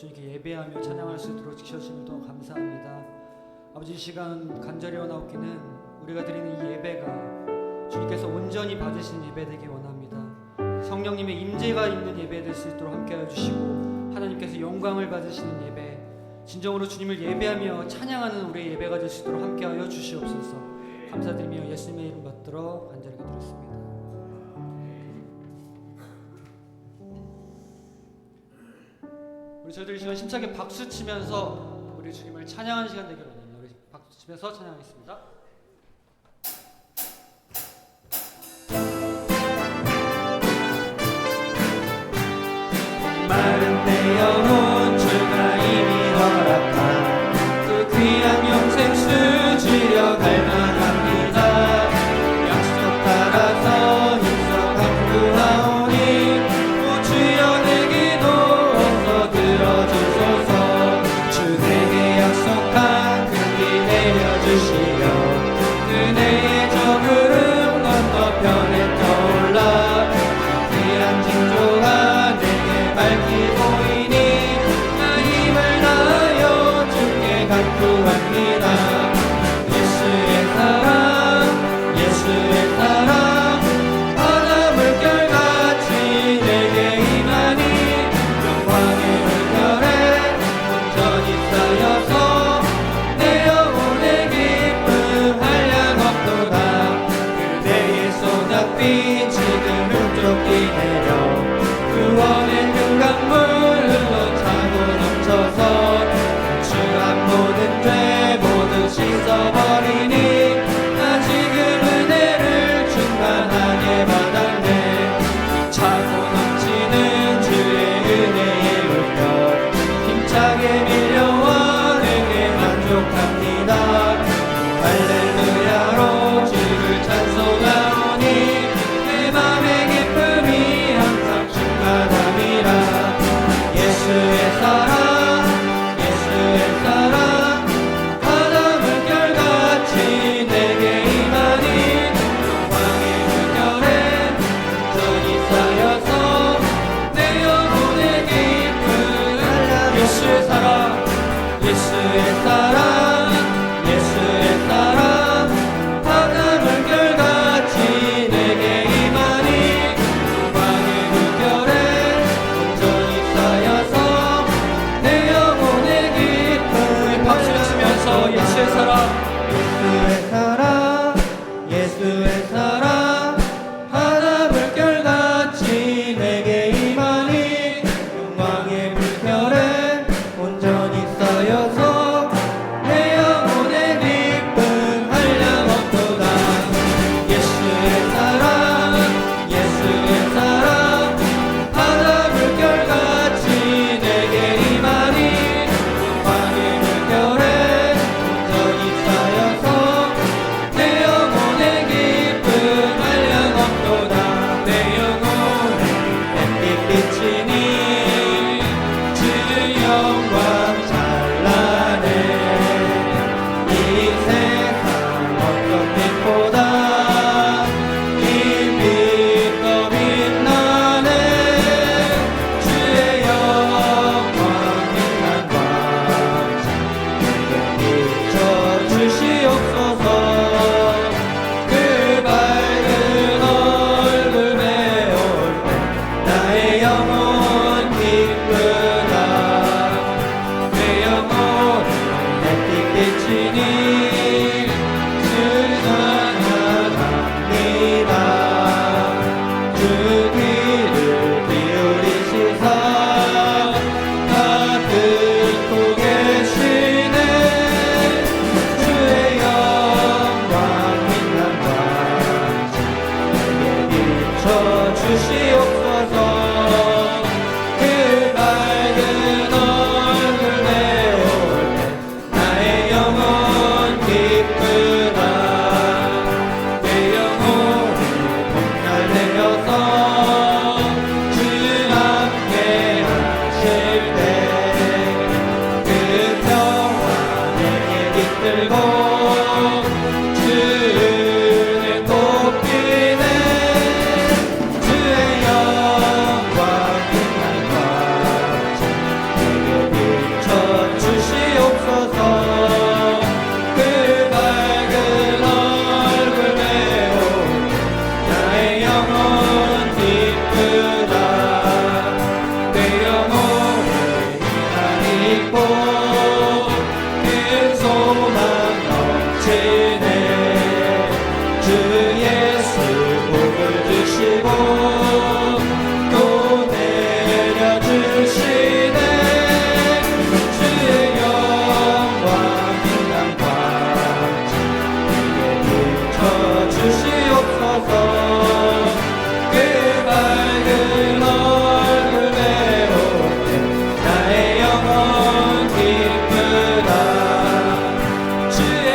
주님께 예배하며 찬양할 수 있도록 지켜주시면 더 감사합니다. 아버지, 이 시간 간절히 원하옵기는 우리가 드리는 이 예배가 주님께서 온전히 받으신 예배 되기 원합니다. 성령님의 임재가 있는 예배 될 수 있도록 함께하여 주시고, 하나님께서 영광을 받으시는 예배, 진정으로 주님을 예배하며 찬양하는 우리의 예배가 될 수 있도록 함께하여 주시옵소서. 감사드리며 예수님의 이름 받들어 간절히 기도했습니다. 우리 저희들 이 시간 힘차게 박수 치면서 우리 주님을 찬양하는 시간 되기를 원합니다. 우리 박수 치면서 찬양하겠습니다. 마른 내 영혼 주가 이미 허락한 그 귀한 영생 수주려 갈망합니다. 약속 따라서 힘써 강구하오니 오 주여 내 기도 어서 들어주소서. 주 내게 약속한 그 길 내려주시려 은혜의 저 구름 건너편에 떠올라 귀한 징조가 밝히 보이니 나 힘을 다하여 주께 간구합니다. 예수의 사랑 예수의 사랑 바다 물결같이 내게 임하니 영광의 물결에 온전히 쌓여서 내 영혼의 기쁨 한량 없도다. 그대의 소낙빛 지금 흡족히 내려 구원의 강물 흘러차고 넘쳐서 주한 모든 죄 모두 씻어버리니 나 지금 은혜를 충만하게 받았네. 차고 넘치는 주의 은혜의 물결 힘차게 밀려와 내게 만족합니다. 할렐루야로 주를 찬송하오니 내 맘의 기쁨이 항상 충만함이라. 예수의 사랑 예수의 사랑 바다 물결같이 내게 임하니 영광의 물결에 온전히 쌓여서 내 영혼의 기쁨. 예수의 사랑 예수의 사랑 예수의 사랑 바다 물결같이 내게 임하니 영광의 물결에 온전히 쌓여서 내 영혼의 기쁨. 박수를 치면서 예수의 사랑 예수의 사랑 예수의 사랑 바다 물결같이 내게 임하니 영광의 물결에 온전히 쌓여서 내 영혼의 기쁨 한량 없도다. 예수의 사랑 예수의 사랑 바다 물결같이 내게 임하니 영광의 물결에 온전히 쌓여서 내 영혼의 기쁨 한량 없도다. 내 영혼의 햇빛 비치니 주 영광 찬란해. 이 세상 어떤 빛보다 이 빛 더 빛나네. 주의 영광 빛난 광채 내게 비춰주시옵소서. 그 밝은 얼굴 배울 때 나의 영혼 기쁘다. 내 영혼은 햇빛 비치니 주 찬양합니다. 주 귀를 기울이시사 다 듣고 계시네. 주의 영광 빛난 광채 내게 비춰주시옵소서. 그 밝은 얼굴 배울 때 나의 영혼 기쁘다. 내 영혼이 복날되어서 주 함께 하실 때 그 평화 내게 깃들고 주 은혜 꽃피네. 주의 영 영혼 기쁘다 내 영혼에 희망이 있고 큰 소망 넘치네 주 예수 복을 주시고 또 내려주시네 주의 영광 빛난 광채 내게 비춰주시옵소서 그 밝은 얼굴 배울 때 나의 영혼 기쁘다 주의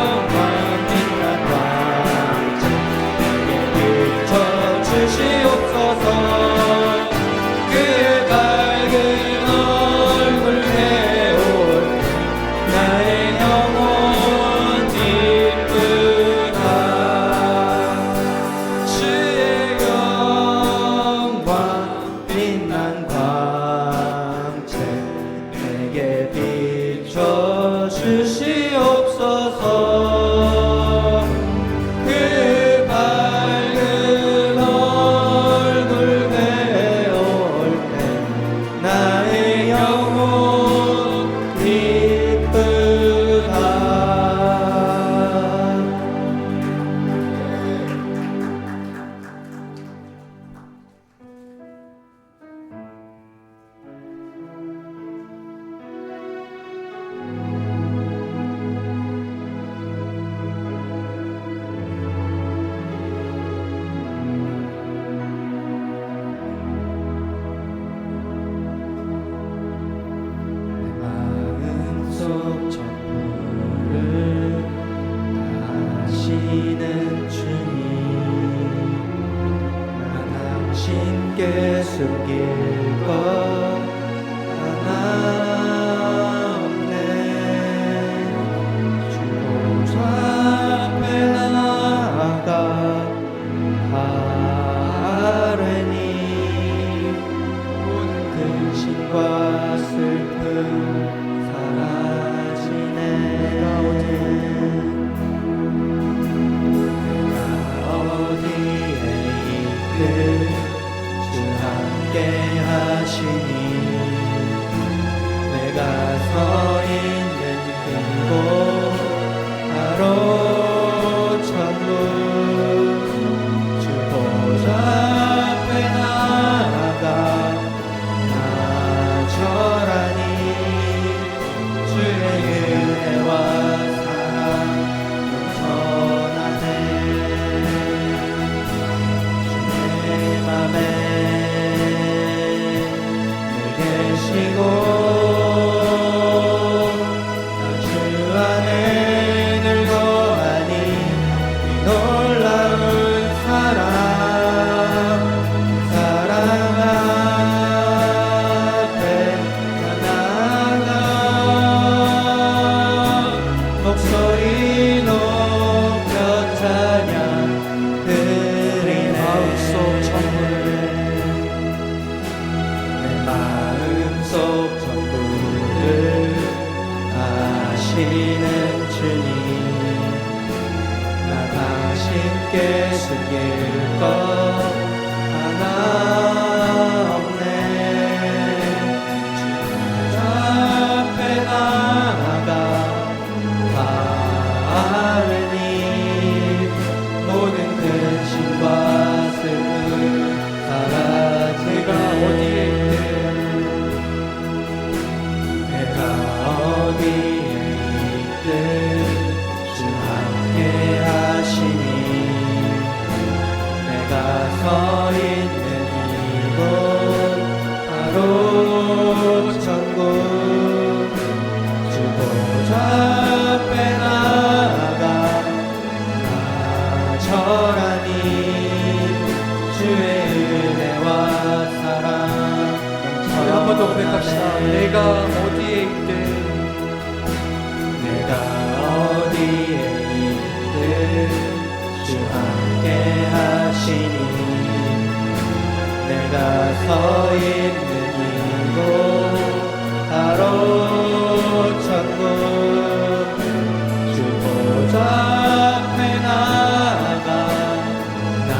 영광 빛난 광채 내게 비춰주시옵소서 그 밝은 얼굴 배울 나의 영혼 기쁘다 주의 영광 빛난 광채 내게 비춰주시옵소서 그 밝은 얼굴 배울 때 나의 영혼 기쁘다 내 마음속 전부를 다하시는 주님 나 당신께 숨길 것 하나 없네 주 보좌 앞에 나아가 하려니 모든 근심과 슬픔 사라지네 내가 어디에 있든 주 함께 하시니 내가 서 있는 그곳 바로 천국 주 보좌 앞에 나아가 나 절하니 주의 은혜와 사랑 넘쳐나네 주의 맘에 늘 계시고 나 주 안에 늘 거하니 이 놀라운 사랑 앞에 나아가 목소리 높여 찬양 드리네 마음속 전부를 내 마음속 전부를 아시는 주님 나 당신께 숨길 것 하나 없네 주 앞에 나아가 바르니 모든 근심과 슬픔 사라지가 어디에 내가 어디에 있든 주 함께 하시니 내가 서 있는 이곳 바로 천국 주 보좌 앞에 나아가 나 절하니 주의 은혜와 사랑 우리 한 번 더 고백합시다. 내가 어디에 있든 내가 어디에 있든 주 함께 하시니 내가 서 있는 이곳 바로 천국 주 보좌 앞에 나아가 나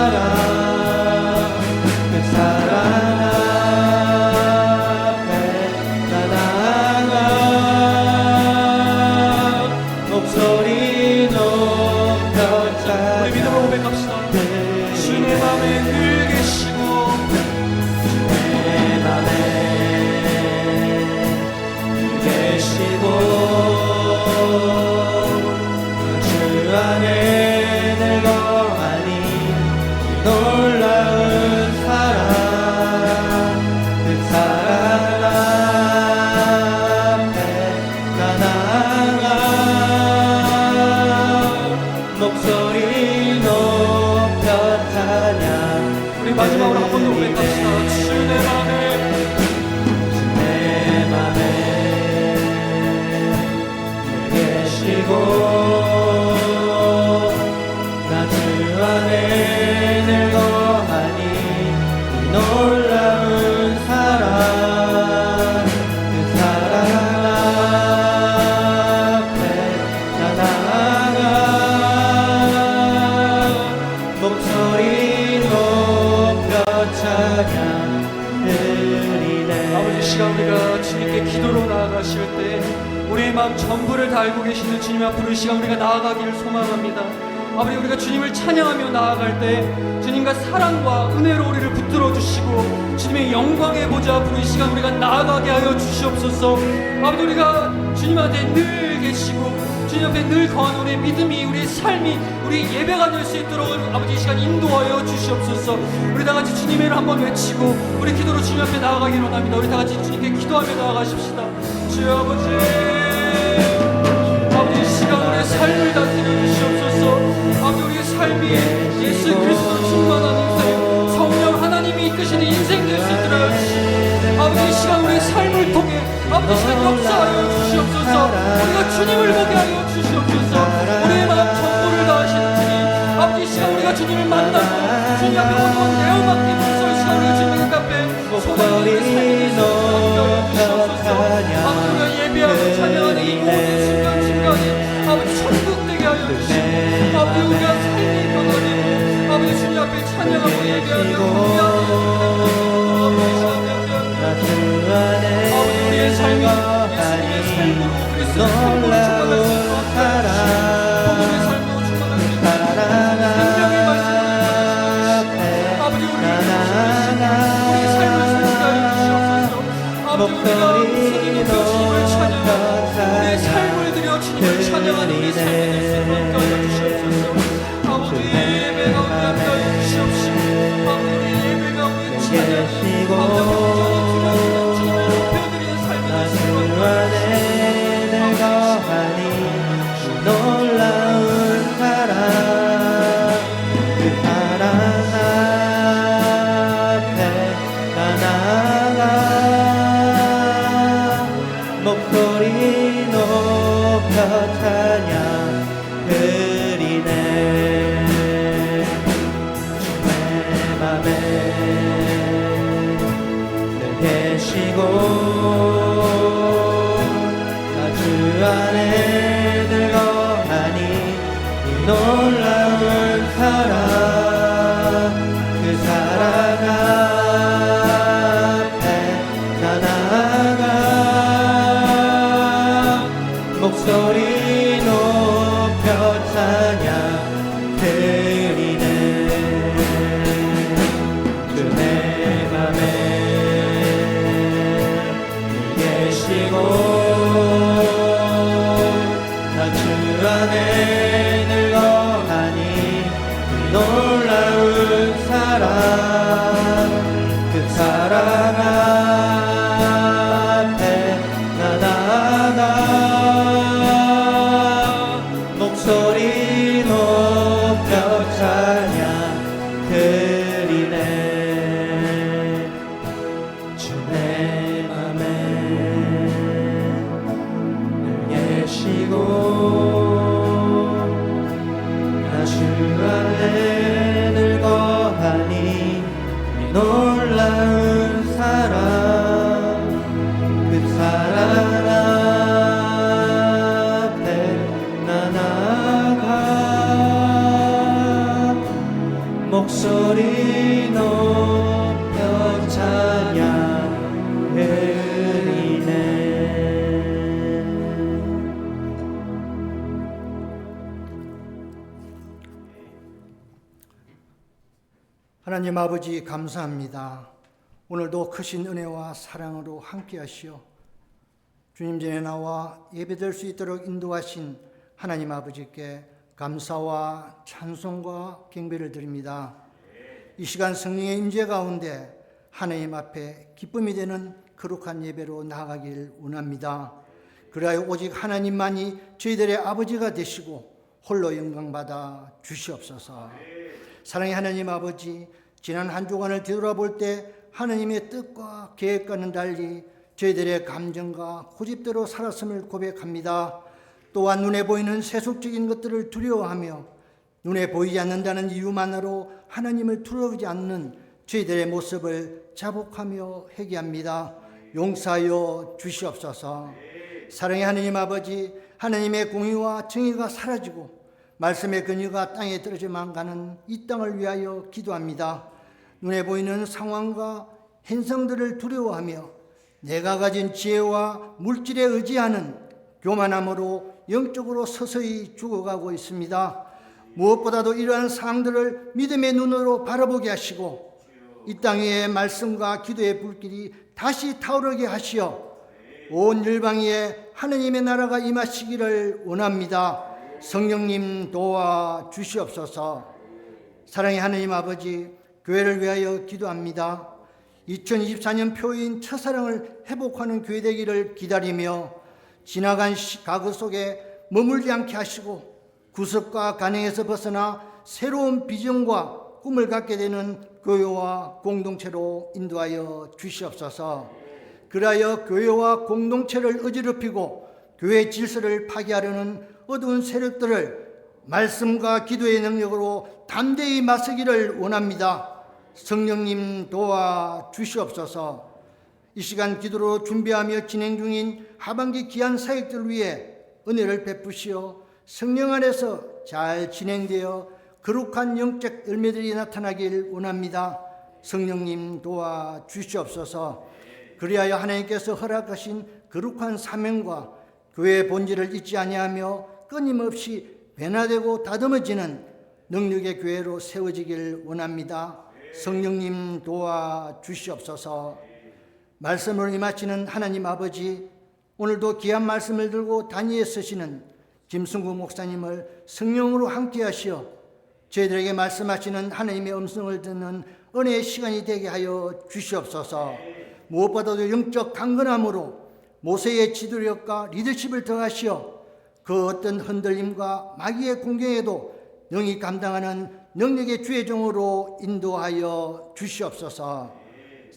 사랑 그 사랑 앞에 나 나아가 목소리 높여 우리 믿음으로 고백합시다. 주의 마음에 늘 계시고 내 맘에 계시고 주 안에 늘 거하니 이 놀라운 사랑 그 사랑 앞에 나 나아가 목소리 높여 찬양 우리 마지막으로 한 번 더 고백합시다. 주의 마음에 내 맘에 늘 계시고 나 주 안에 늘 거하니 이 놀라운 사랑 그 사랑 앞에 나 나아가 목소리 높여 찬양 드리네 아버지, 시간 우리가 주님께 기도로 나아가실 때 우리의 마음 전부를 다 알고 계시는 주님 앞으로 이 시간 우리가 나아가기를 소망합니다. 아버지, 우리가 주님을 찬양하며 나아갈 때 주님과 사랑과 은혜로 우리를 붙들어 주시고 주님의 영광의 보좌 앞으로 이 시간 우리가 나아가게 하여 주시옵소서. 아버지, 우리가 주님한테 늘 계시고 주님 앞에 늘 거하는 우리의 믿음이, 우리의 삶이, 우리 예배가 될 수 있도록 아버지 이 시간 인도하여 주시옵소서. 우리 다 같이 주님의 이름을 한번 외치고 우리 기도로 주님 앞에 나아가기를 원합니다. 우리 다 같이 주님께 기도하며 나아가십시다. 주여 아버지, 아버지 이 시간 우리의 삶을 다스려 주시옵소서. 아버지, 우리의 삶이 예수 그리스도 충만한 인생, 성령 하나님이 이끄시는 인생 될 수 있도록 하여 주시고 아버지 이 시간 우리의 삶을 통해 아버지 이 시간 역사하여 주시옵소서. 우리가 주님을 보게 하여 주시옵소서. 우리의 마음 전부를 다하시는 주님, 아버지 이 시간 우리가 주님을 만나고 주님 앞에 온원 내어 맡기면서 이 시간 우리가 주님 앞에 소망이 있는 삶이 될 수 있도록 하여 주시옵소서. 아버지, 우리가 예배하고 찬양하는 이 모든 순간순간이 아버지 천국되게 하여 주시고 아버지, 우리가 삶이 변화되고 아버지 주님 앞에 찬양하고 예배하며 경배하는 아버지, 우리의 삶이 예수님의 삶으로 그리스도의 삶으로 축복할 수 있도록 하여 주시고 복음의 삶으로 축복할 수 있도록 생명의 말씀으로 아버지, 우리의 삶을 생각하여 주시옵소서. 아버지, 우리가 주님을 찬양하고 우리의 삶을 드려 주님을 찬양하는 우리 삶이 될 수 있도록 하여 주시옵소서. 아버지, 예배 가운데 함께하여 주시옵시고 아버지, 우리 예배 가운데 찬양이 아버지 주님을 높여드리는 삶이 될 수 있도록 하여 주시옵소서. 놀라운 사랑 그 사랑 앞에 나 나아가 목소리 높여 찬양 드리네 내 맘에 늘 계시고 주 안에 늘 거하니 이 놀라운 사랑 그 사랑 앞에 나 나아가 목소리 높여 찬양 드리네 주 내 맘에 늘 계시고 주 안에 늘 거하니 이 놀라운 사랑 그 사랑 앞에 나 나아가 목소리 높여 찬양 드리네 주 내 맘에 늘 계시고 주 안에 늘 거하니 이 놀라운 사랑 그 사랑 앞에 나 나아가 목소리 소리 높여 찬양드리네. 하나님 아버지 감사합니다. 오늘도 크신 은혜와 사랑으로 함께 하시어 주님 전에 나와 예배될 수 있도록 인도하신 하나님 아버지께 감사와 찬송과 경배를 드립니다. 이 시간 성령의 임재 가운데 하나님 앞에 기쁨이 되는 거룩한 예배로 나아가길 원합니다. 그리하여 오직 하나님만이 저희들의 아버지가 되시고 홀로 영광받아 주시옵소서. 사랑의 하나님 아버지, 지난 한 주간을 뒤돌아볼 때 하나님의 뜻과 계획과는 달리 저희들의 감정과 고집대로 살았음을 고백합니다. 또한 눈에 보이는 세속적인 것들을 두려워하며 눈에 보이지 않는다는 이유만으로 하나님을 두려워하지 않는 저희들의 모습을 자복하며 회개합니다. 용서하여 주시옵소서. 사랑의 하나님 아버지, 하나님의 공의와 정의가 사라지고 말씀의 근유가 땅에 떨어져만 가는 이 땅을 위하여 기도합니다. 눈에 보이는 상황과 현상들을 두려워하며 내가 가진 지혜와 물질에 의지하는 교만함으로 영적으로 서서히 죽어가고 있습니다. 무엇보다도 이러한 상황들을 믿음의 눈으로 바라보게 하시고 이 땅의 말씀과 기도의 불길이 다시 타오르게 하시어 온 열방에 하나님의 나라가 임하시기를 원합니다. 성령님 도와 주시옵소서. 사랑의 하나님 아버지, 교회를 위하여 기도합니다. 2024년 표인 첫사랑을 회복하는 교회 되기를 기다리며 지나간 과거 속에 머물지 않게 하시고 구습과 간행에서 벗어나 새로운 비전과 꿈을 갖게 되는 교회와 공동체로 인도하여 주시옵소서. 그리하여 교회와 공동체를 어지럽히고 교회 질서를 파괴하려는 어두운 세력들을 말씀과 기도의 능력으로 담대히 맞서기를 원합니다. 성령님 도와 주시옵소서. 이 시간 기도로 준비하며 진행 중인 하반기 귀한 사역들 위해 은혜를 베푸시어 성령 안에서 잘 진행되어 거룩한 영적 열매들이 나타나길 원합니다. 성령님 도와 주시옵소서. 그리하여 하나님께서 허락하신 거룩한 사명과 교회의 본질을 잊지 아니하며 끊임없이 변화되고 다듬어지는 능력의 교회로 세워지길 원합니다. 성령님 도와 주시옵소서. 말씀으로 임하시는 하나님 아버지, 오늘도 귀한 말씀을 들고 단위에 서시는 김승구 목사님을 성령으로 함께 하시어 저희들에게 말씀하시는 하나님의 음성을 듣는 은혜의 시간이 되게 하여 주시옵소서. 무엇보다도 영적 강건함으로 모세의 지도력과 리더십을 더하시어 그 어떤 흔들림과 마귀의 공격에도 능히 감당하는 능력의 주의 종으로 인도하여 주시옵소서.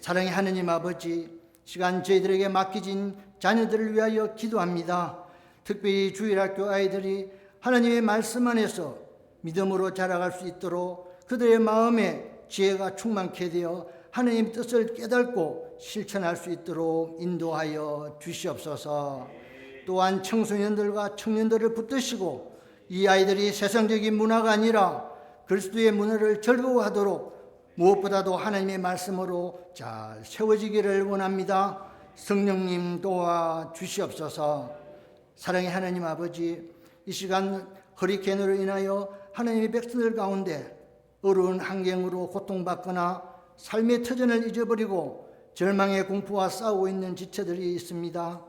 사랑의 하나님 아버지, 시간 저희들에게 맡기진 자녀들을 위하여 기도합니다. 특별히 주일학교 아이들이 하나님의 말씀 안에서 믿음으로 자라갈 수 있도록 그들의 마음에 지혜가 충만케 되어 하나님의 뜻을 깨닫고 실천할 수 있도록 인도하여 주시옵소서. 또한 청소년들과 청년들을 붙드시고 이 아이들이 세상적인 문화가 아니라 그리스도의 문화를 즐거워하도록 무엇보다도 하나님의 말씀으로 잘 세워지기를 원합니다. 성령님 도와 주시옵소서. 사랑의 하나님 아버지, 이 시간 허리케인으로 인하여 하나님의 백성들 가운데 어려운 환경으로 고통받거나 삶의 터전을 잊어버리고 절망의 공포와 싸우고 있는 지체들이 있습니다.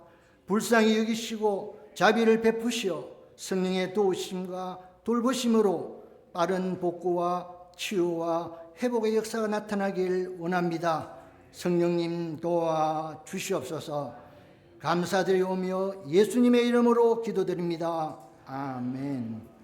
불쌍히 여기시고 자비를 베푸시어 성령의 도우심과 돌보심으로 빠른 복구와 치유와 회복의 역사가 나타나길 원합니다. 성령님 도와 주시옵소서. 감사드리오며 예수님의 이름으로 기도드립니다. 아멘.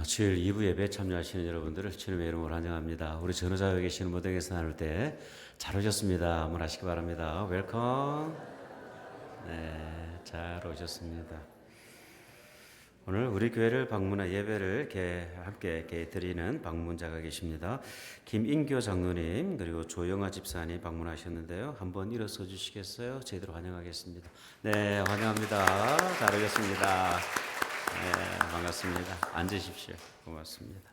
주일 2부 예배에 참여하시는 여러분들을 주님의 이름으로 환영합니다. 우리 전후좌우에 계시는 무대에서 나눌 때 잘 오셨습니다. 한번 하시기 바랍니다. 웰컴. 네, 잘 오셨습니다. 오늘 우리 교회를 방문한 예배를 함께 드리는 방문자가 계십니다. 김인교 장로님 그리고 조영아 집사님 방문하셨는데요. 한번 일어서 주시겠어요? 저희들 환영하겠습니다. 네, 환영합니다. 잘 오셨습니다. 네, 반갑습니다. 앉으십시오. 고맙습니다.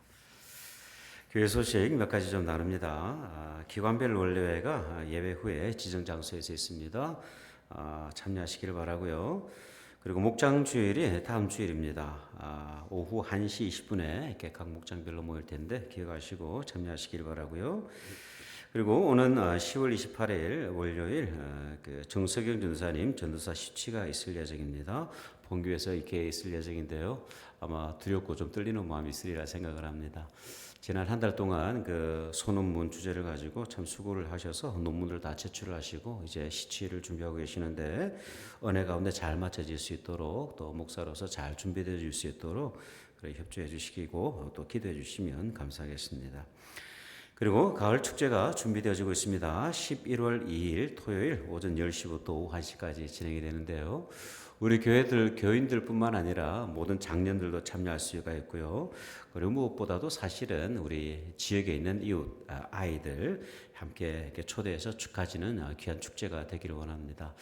교회 소식 몇 가지 좀 나눕니다. 기관별 원래회가 예배 후에 지정 장소에서 있습니다. 참여하시기를 바라고요. 그리고 목장 주일이 다음 주일입니다. 오후 1시 20분에 이렇게 각 목장별로 모일 텐데 기억하시고 참여하시기를 바라고요. 그리고 오는 10월 28일 월요일 그 정석영 전사님 전도사 시취가 있을 예정입니다. 본교에서 이렇게 있을 예정인데요. 아마 두렵고 좀 떨리는 마음이 있으리라 생각을 합니다. 지난 한 달 동안 그 소논문 주제를 가지고 참 수고를 하셔서 논문을 다 제출을 하시고 이제 시취를 준비하고 계시는데 은혜 가운데 잘 맞춰질 수 있도록 또 목사로서 잘 준비되어 줄 수 있도록 그래 협조해 주시고 또 기도해 주시면 감사하겠습니다. 그리고 가을 축제가 준비되어지고 있습니다. 11월 2일 토요일 오전 10시부터 오후 1시까지 진행이 되는데요. 우리 교인들뿐만 아니라 모든 장년들도 참여할 수가 있고요. 그리고 무엇보다도 사실은 우리 지역에 있는 이웃 아이들 함께 이렇게 초대해서 축하지는 귀한 축제가 되기를 원합니다.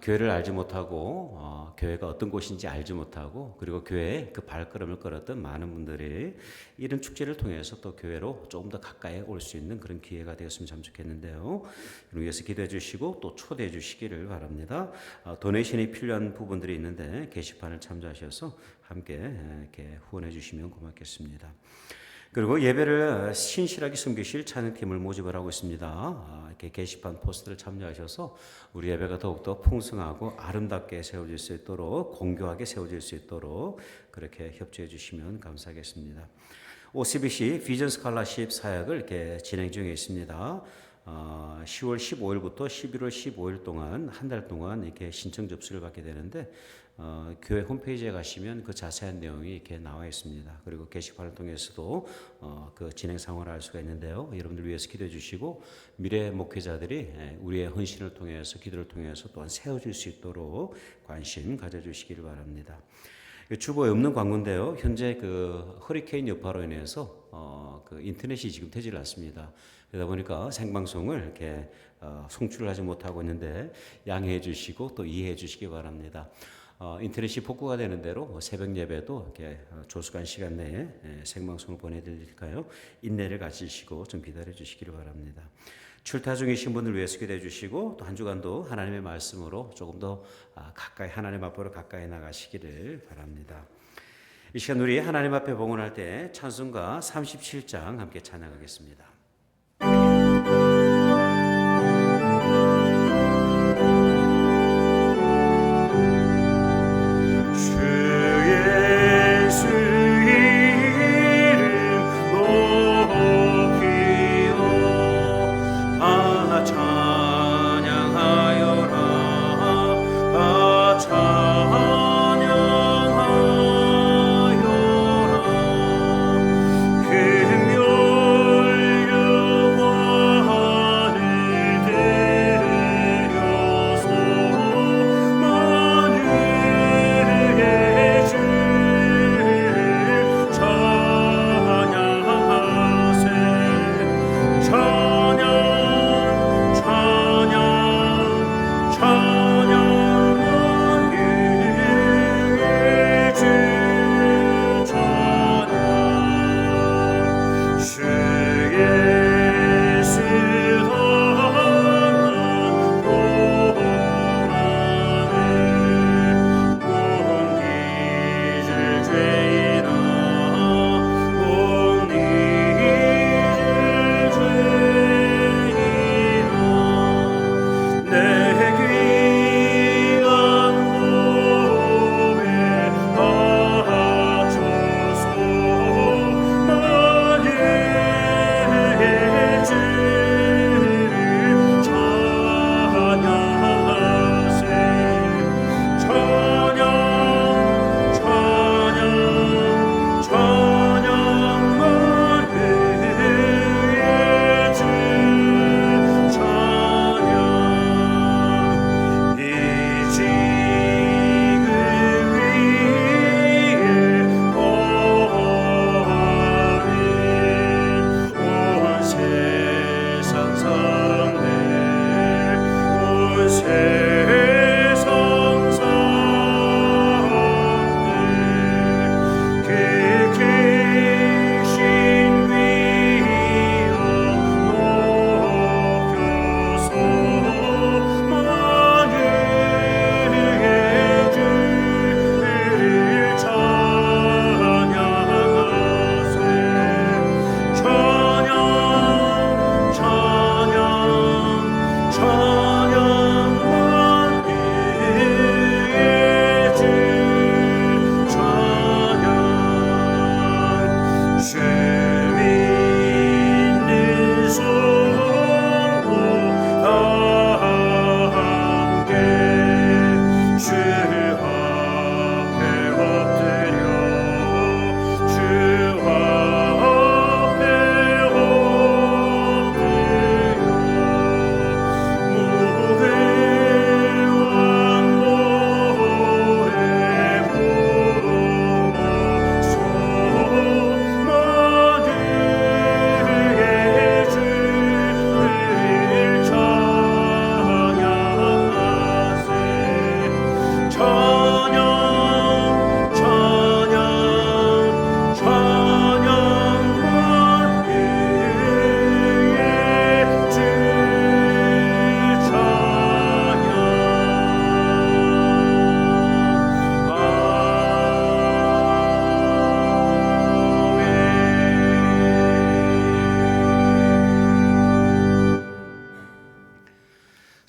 교회를 알지 못하고 교회가 어떤 곳인지 알지 못하고 그리고 교회에 그 발걸음을 걸었던 많은 분들이 이런 축제를 통해서 또 교회로 조금 더 가까이 올 수 있는 그런 기회가 되었으면 참 좋겠는데요. 위해서 기도해 주시고 또 초대해 주시기를 바랍니다. 도네이션이 필요한 부분들이 있는데 게시판을 참조하셔서 함께 이렇게 후원해 주시면 고맙겠습니다. 그리고 예배를 신실하게 섬기실 찬양팀을 모집을 하고 있습니다. 이렇게 게시판 포스트를 참여하셔서 우리 예배가 더욱더 풍성하고 아름답게 세워질 수 있도록 공교하게 세워질 수 있도록 그렇게 협조해 주시면 감사하겠습니다. OCBC 비전 스칼라십 사역을 이렇게 진행 중에 있습니다. 10월 15일부터 11월 15일 동안 한 달 동안 이렇게 신청 접수를 받게 되는데 교회 홈페이지에 가시면 그 자세한 내용이 이렇게 나와 있습니다. 그리고 게시판을 통해서도 그 진행 상황을 알 수가 있는데요. 여러분들 위해서 기도해 주시고 미래 목회자들이 우리의 헌신을 통해서 기도를 통해서 또한 세워질 수 있도록 관심 가져주시기를 바랍니다. 주보에 없는 광고인데요. 현재 그 허리케인 여파로 인해서 그 인터넷이 지금 되질 않습니다. 그러다 보니까 생방송을 이렇게 송출을 하지 못하고 있는데 양해해 주시고 또 이해해 주시기 바랍니다. 인터넷이 복구가 되는 대로 새벽 예배도 이렇게 조숙한 시간 내에 생방송을 보내드릴까요? 인내를 가지시고 좀 기다려 주시기를 바랍니다. 출타 중이신 분들 위해서 기도해 주시고 또 한 주간도 하나님의 말씀으로 조금 더 가까이 하나님 앞으로 가까이 나가시기를 바랍니다. 이 시간 우리 하나님 앞에 봉헌할 때 찬송가 37장 함께 찬양하겠습니다. 금요일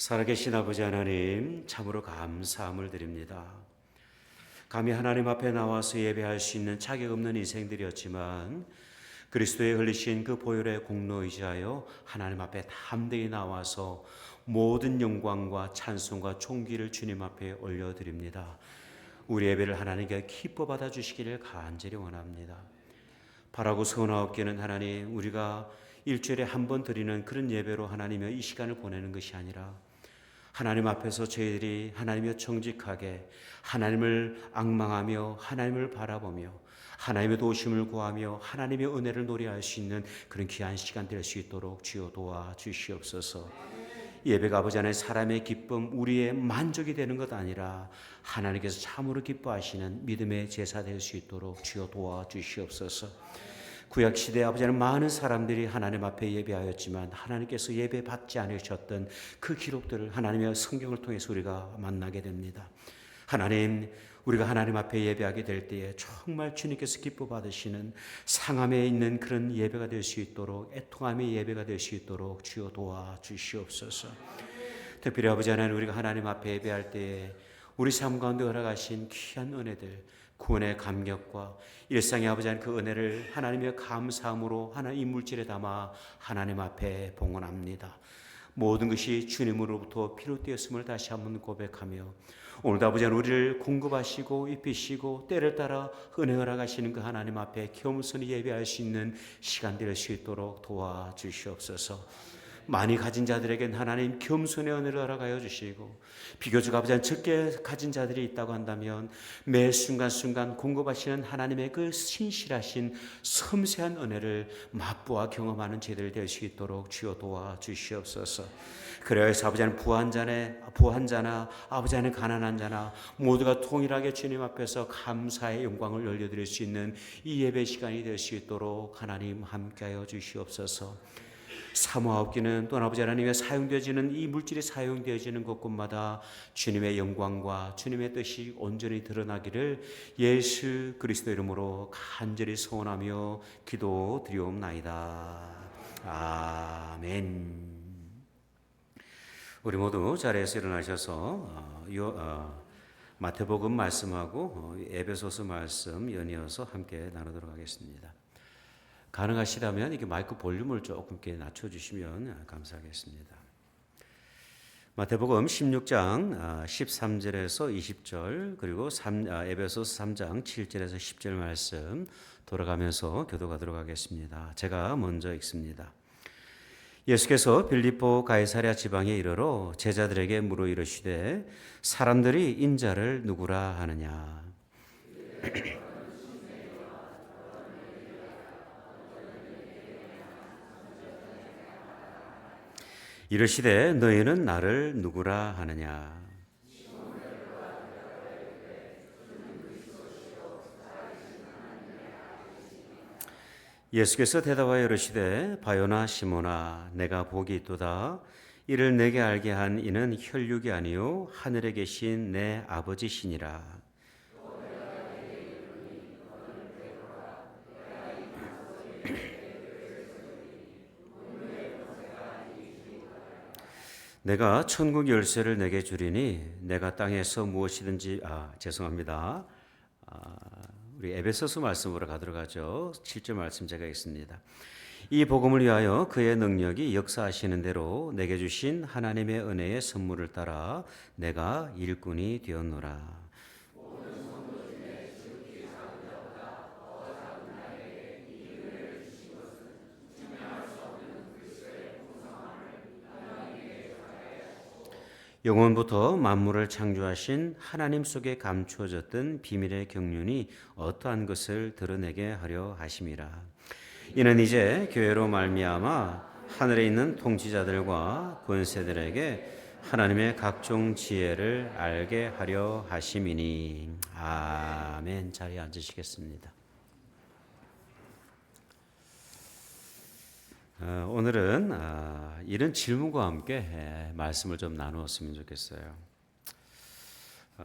살아계신 아버지 하나님, 참으로 감사함을 드립니다. 감히 하나님 앞에 나와서 예배할 수 있는 자격 없는 인생들이었지만 그리스도의 흘리신 그 보혈의 공로 의지하여 하나님 앞에 담대히 나와서 모든 영광과 찬송과 존귀를 주님 앞에 올려드립니다. 우리 예배를 하나님께 기뻐 받아주시기를 간절히 원합니다. 바라고 소원하옵기는 하나님, 우리가 일주일에 한 번 드리는 그런 예배로 하나님의 이 시간을 보내는 것이 아니라 하나님 앞에서 저희들이 하나님의 정직하게 하나님을 앙망하며 하나님을 바라보며 하나님의 도우심을 구하며 하나님의 은혜를 노래할 수 있는 그런 귀한 시간 될 수 있도록 주여 도와주시옵소서. 예배가 아버지 하나님 사람의 기쁨, 우리의 만족이 되는 것 아니라 하나님께서 참으로 기뻐하시는 믿음의 제사 될 수 있도록 주여 도와주시옵소서. 구약시대에 아버지 하나님 많은 사람들이 하나님 앞에 예배하였지만 하나님께서 예배 받지 않으셨던 그 기록들을 하나님의 성경을 통해서 우리가 만나게 됩니다. 하나님, 우리가 하나님 앞에 예배하게 될 때에 정말 주님께서 기뻐 받으시는 상함에 있는 그런 예배가 될 수 있도록, 애통함의 예배가 될 수 있도록 주여 도와주시옵소서. 특별히 아버지 하나님, 우리가 하나님 앞에 예배할 때에 우리 삶 가운데 허락하신 귀한 은혜들, 구원의 감격과 일상의 아버지 하나님 그 은혜를 하나님의 감사함으로 하나님 이 물질에 담아 하나님 앞에 봉헌합니다. 모든 것이 주님으로부터 비롯되었음을 다시 한번 고백하며 오늘도 아버지 하나님 우리를 공급하시고 입히시고 때를 따라 은혜 허락하시는 그 하나님 앞에 겸손히 예배할 수 있는 시간 될 수 있도록 도와주시옵소서. 많이 가진 자들에겐 하나님 겸손의 은혜를 허락하여 주시고 비교적 아버지 하나님 적게 가진 자들이 있다고 한다면 매 순간순간 공급하시는 하나님의 그 신실하신 섬세한 은혜를 맛보아 경험하는 제들 될 수 있도록 주여 도와주시옵소서. 그래야 해서 아버지 하나님 부한 자나 아버지 하나님 가난한 자나 모두가 동일하게 주님 앞에서 감사의 영광을 올려드릴 수 있는 이 예배 시간이 될 수 있도록 하나님 함께하여 주시옵소서. 사모하옵기는 또한 아버지 하나님의 사용되어지는 이 물질이 사용되어지는 곳곳마다 주님의 영광과 주님의 뜻이 온전히 드러나기를 예수 그리스도 이름으로 간절히 소원하며 기도드리옵나이다. 아멘. 우리 모두 자리에서 일어나셔서 마태복음 말씀하고 에베소서 말씀 연이어서 함께 나누도록 하겠습니다. 가능하시다면 이게 마이크 볼륨을 조금 낮춰주시면 감사하겠습니다. 마태복음 16장 13절에서 20절 그리고 에베소서 3장 7절에서 10절 말씀 돌아가면서 교도하도록 하겠습니다. 제가 먼저 읽습니다. 예수께서 빌립보 가이사랴 지방에 이르러 제자들에게 물어 이르시되 사람들이 인자를 누구라 하느냐. 이르시되 너희는 나를 누구라 하느냐. 예수께서 대답하여 이르시되 바요나 시몬아 내가 복이 있도다. 이를 내게 알게 한 이는 혈육이 아니요 하늘에 계신 내 아버지시니라. 내가 천국 열쇠를 내게 주리니 내가 땅에서 무엇이든지 죄송합니다. 우리 에베소서 말씀으로 가도록 하죠. 7절 말씀 제가 읽습니다. 이 복음을 위하여 그의 능력이 역사하시는 대로 내게 주신 하나님의 은혜의 선물을 따라 내가 일꾼이 되었노라. 영원부터 만물을 창조하신 하나님 속에 감추어졌던 비밀의 경륜이 어떠한 것을 드러내게 하려 하심이라. 이는 이제 교회로 말미암아 하늘에 있는 통치자들과 권세들에게 하나님의 각종 지혜를 알게 하려 하심이니. 아멘. 자리에 앉으시겠습니다. 오늘은 이런 질문과 함께 말씀을 좀 나누었으면 좋겠어요.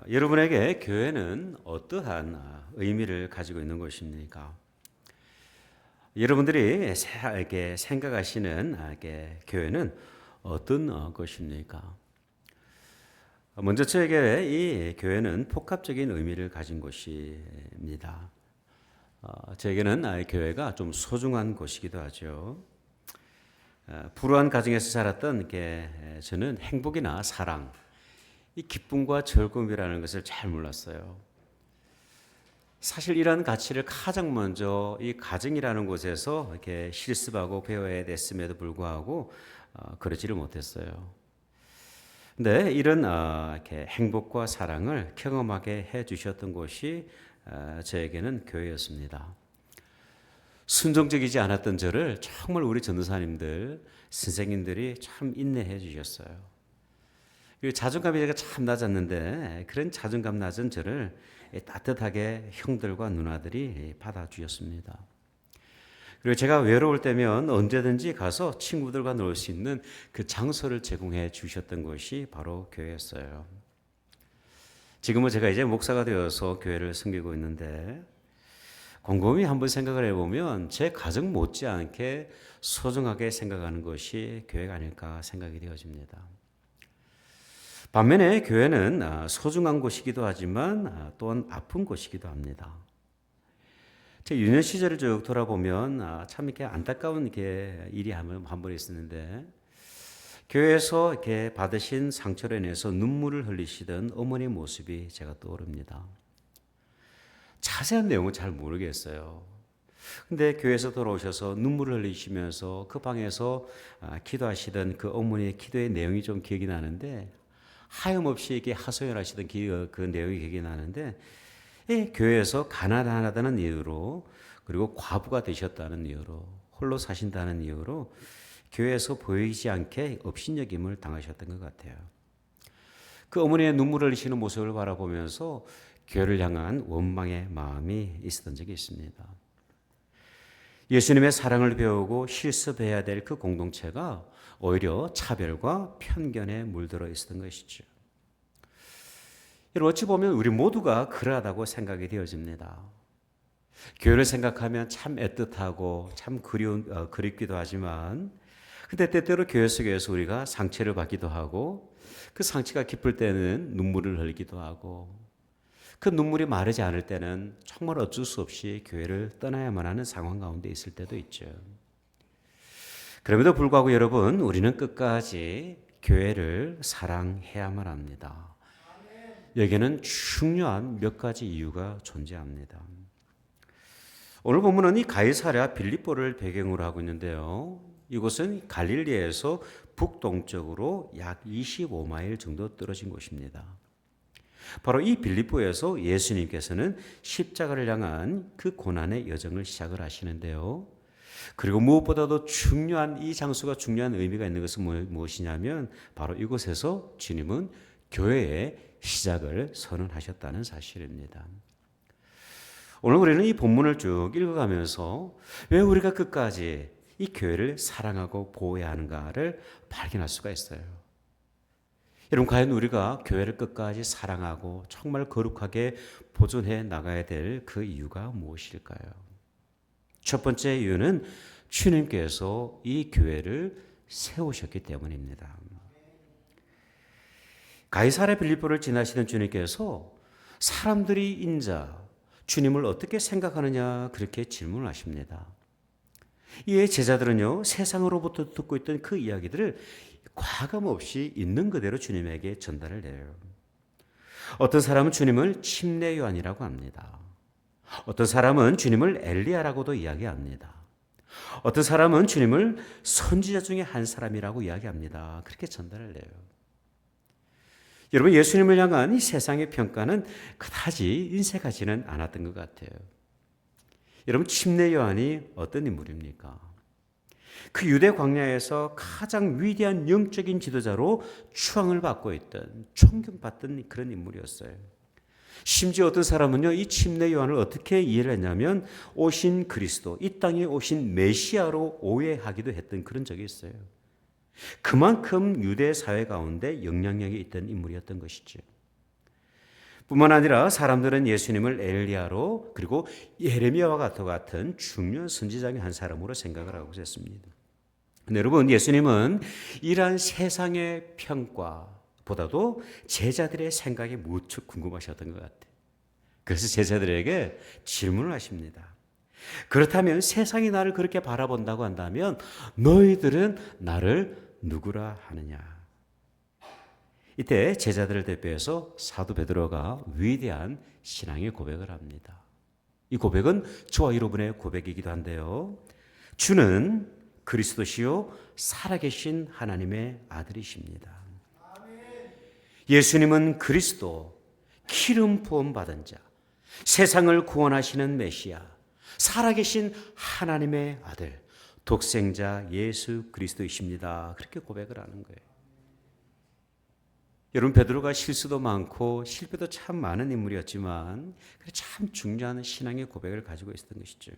여러분에게 교회는 어떠한 의미를 가지고 있는 것입니까? 여러분들이 생각하시는 교회는 어떤 것입니까? 먼저 저에게 이 교회는 복합적인 의미를 가진 곳입니다. 저에게는 교회가 좀 소중한 곳이기도 하죠. 불우한 가정에서 자랐던 저는 행복이나 사랑, 이 기쁨과 즐거움이라는 것을 잘 몰랐어요. 사실 이런 가치를 가장 먼저 이 가정이라는 곳에서 이렇게 실습하고 배워야 됐음에도 불구하고 그러지를 못했어요. 근데 이런 이렇게 행복과 사랑을 경험하게 해주셨던 곳이 저에게는 교회였습니다. 순종적이지 않았던 저를 정말 우리 전도사님들, 선생님들이 참 인내해 주셨어요. 그리고 자존감이 제가 참 낮았는데 그런 자존감 낮은 저를 따뜻하게 형들과 누나들이 받아주셨습니다. 그리고 제가 외로울 때면 언제든지 가서 친구들과 놀 수 있는 그 장소를 제공해 주셨던 것이 바로 교회였어요. 지금은 제가 이제 목사가 되어서 교회를 섬기고 있는데 곰곰이 한번 생각을 해보면 제 가정 못지않게 소중하게 생각하는 것이 교회가 아닐까 생각이 되어집니다. 반면에 교회는 소중한 곳이기도 하지만 또한 아픈 곳이기도 합니다. 제 유년 시절을 쭉 돌아보면 참 이렇게 안타까운 일이 한 번 있었는데 교회에서 이렇게 받으신 상처로 인해서 눈물을 흘리시던 어머니 모습이 제가 떠오릅니다. 자세한 내용은 잘 모르겠어요. 근데 교회에서 돌아오셔서 눈물을 흘리시면서 그 방에서 기도하시던 그 어머니의 기도의 내용이 좀 기억이 나는데 하염없이 이렇게 하소연하시던 그 내용이 기억이 나는데 교회에서 가난하다는 이유로 그리고 과부가 되셨다는 이유로 홀로 사신다는 이유로 교회에서 보이지 않게 업신여김을 당하셨던 것 같아요. 그 어머니의 눈물을 흘리시는 모습을 바라보면서 교회를 향한 원망의 마음이 있었던 적이 있습니다. 예수님의 사랑을 배우고 실습해야 될 그 공동체가 오히려 차별과 편견에 물들어 있었던 것이죠. 어찌 보면 우리 모두가 그러하다고 생각이 되어집니다. 교회를 생각하면 참 애틋하고 참 그립기도 하지만 근데 때때로 교회 속에서 우리가 상처를 받기도 하고 그 상처가 깊을 때는 눈물을 흘리기도 하고 그 눈물이 마르지 않을 때는 정말 어쩔 수 없이 교회를 떠나야만 하는 상황 가운데 있을 때도 있죠. 그럼에도 불구하고 여러분, 우리는 끝까지 교회를 사랑해야만 합니다. 여기에는 중요한 몇 가지 이유가 존재합니다. 오늘 본문은 이 가이사랴 빌립보를 배경으로 하고 있는데요. 이곳은 갈릴리에서 북동쪽으로 약 25마일 정도 떨어진 곳입니다. 바로 이 빌립보에서 예수님께서는 십자가를 향한 그 고난의 여정을 시작을 하시는데요. 그리고 무엇보다도 중요한 이 장소가 중요한 의미가 있는 것은 무엇이냐면 바로 이곳에서 주님은 교회의 시작을 선언하셨다는 사실입니다. 오늘 우리는 이 본문을 쭉 읽어가면서 왜 우리가 끝까지 이 교회를 사랑하고 보호해야 하는가를 발견할 수가 있어요. 여러분, 과연 우리가 교회를 끝까지 사랑하고 정말 거룩하게 보존해 나가야 될 그 이유가 무엇일까요? 첫 번째 이유는 주님께서 이 교회를 세우셨기 때문입니다. 가이사랴 빌립보를 지나시던 주님께서 사람들이 인자 주님을 어떻게 생각하느냐 그렇게 질문을 하십니다. 이에 제자들은요, 세상으로부터 듣고 있던 그 이야기들을 과감 없이 있는 그대로 주님에게 전달을 해요. 어떤 사람은 주님을 침례 요한이라고 합니다. 어떤 사람은 주님을 엘리야라고도 이야기합니다. 어떤 사람은 주님을 선지자 중에 한 사람이라고 이야기합니다. 그렇게 전달을 해요. 여러분, 예수님을 향한 이 세상의 평가는 그다지 인색하지는 않았던 것 같아요. 여러분, 침례 요한이 어떤 인물입니까? 그 유대 광야에서 가장 위대한 영적인 지도자로 추앙을 받고 있던, 존경받던 그런 인물이었어요. 심지어 어떤 사람은요, 이 침례 요한을 어떻게 이해를 했냐면 오신 그리스도, 이 땅에 오신 메시아로 오해하기도 했던 그런 적이 있어요. 그만큼 유대 사회 가운데 영향력이 있던 인물이었던 것이죠. 뿐만 아니라 사람들은 예수님을 엘리야로 그리고 예레미야와 같은 중요한 선지자의 한 사람으로 생각을 하고 있었습니다. 근데 여러분, 예수님은 이러한 세상의 평가 보다도 제자들의 생각이 무척 궁금하셨던 것 같아요. 그래서 제자들에게 질문을 하십니다. 그렇다면 세상이 나를 그렇게 바라본다고 한다면 너희들은 나를 누구라 하느냐? 이때 제자들을 대표해서 사도 베드로가 위대한 신앙의 고백을 합니다. 이 고백은 저와 여러분의 고백이기도 한데요. 주는 그리스도시요 살아계신 하나님의 아들이십니다. 예수님은 그리스도, 기름 부음 받은 자, 세상을 구원하시는 메시아, 살아계신 하나님의 아들, 독생자 예수 그리스도이십니다. 그렇게 고백을 하는 거예요. 여러분, 베드로가 실수도 많고 실패도 참 많은 인물이었지만 참 중요한 신앙의 고백을 가지고 있었던 것이죠.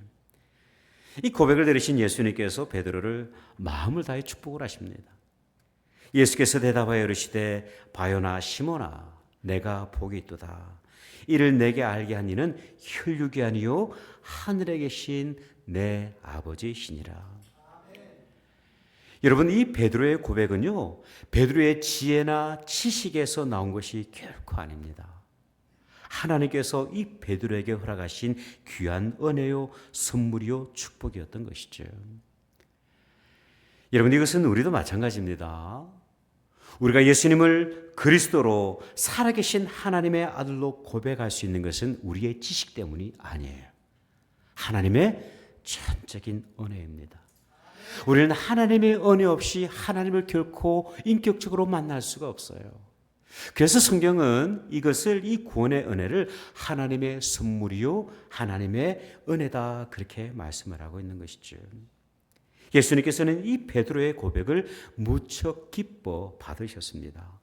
이 고백을 들으신 예수님께서 베드로를 마음을 다해 축복을 하십니다. 예수께서 대답하여 이르시되 바요나 시몬아 내가 복이 있도다. 이를 내게 알게 한 이는 혈육이 아니요 하늘에 계신 내 아버지시니라. 여러분, 이 베드로의 고백은요, 베드로의 지혜나 지식에서 나온 것이 결코 아닙니다. 하나님께서 이 베드로에게 허락하신 귀한 은혜요, 선물이요, 축복이었던 것이죠. 여러분, 이것은 우리도 마찬가지입니다. 우리가 예수님을 그리스도로 살아계신 하나님의 아들로 고백할 수 있는 것은 우리의 지식 때문이 아니에요. 하나님의 전적인 은혜입니다. 우리는 하나님의 은혜 없이 하나님을 결코 인격적으로 만날 수가 없어요. 그래서 성경은 이것을, 이 구원의 은혜를 하나님의 선물이요 하나님의 은혜다 그렇게 말씀을 하고 있는 것이죠. 예수님께서는 이 베드로의 고백을 무척 기뻐 받으셨습니다.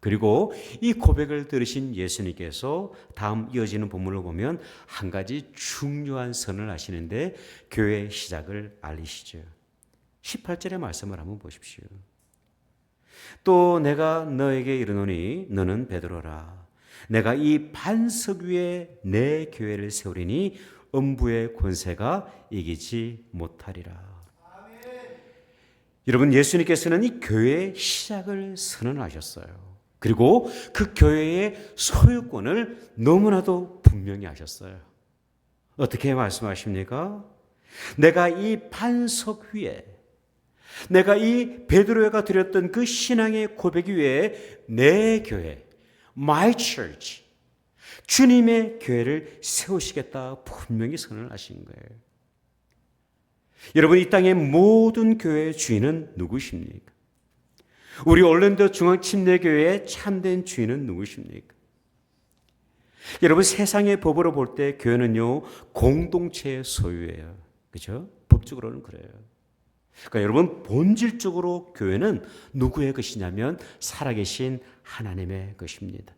그리고 이 고백을 들으신 예수님께서 다음 이어지는 본문을 보면 한 가지 중요한 선을 하시는데 교회의 시작을 알리시죠. 18절의 말씀을 한번 보십시오. 또 내가 너에게 이르노니 너는 베드로라. 내가 이 반석 위에 내 교회를 세우리니 음부의 권세가 이기지 못하리라. 여러분, 예수님께서는 이 교회의 시작을 선언하셨어요. 그리고 그 교회의 소유권을 너무나도 분명히 하셨어요. 어떻게 말씀하십니까? 내가 이 반석 위에, 내가 이 베드로가 드렸던 그 신앙의 고백 위에 내 교회, my church, 주님의 교회를 세우시겠다 분명히 선언을 하신 거예요. 여러분, 이 땅의 모든 교회의 주인은 누구십니까? 우리 올랜도 중앙침례교회의 참된 주인은 누구십니까? 여러분, 세상의 법으로 볼 때 교회는요, 공동체의 소유예요. 그렇죠? 법적으로는 그래요. 그러니까 여러분, 본질적으로 교회는 누구의 것이냐면 살아계신 하나님의 것입니다.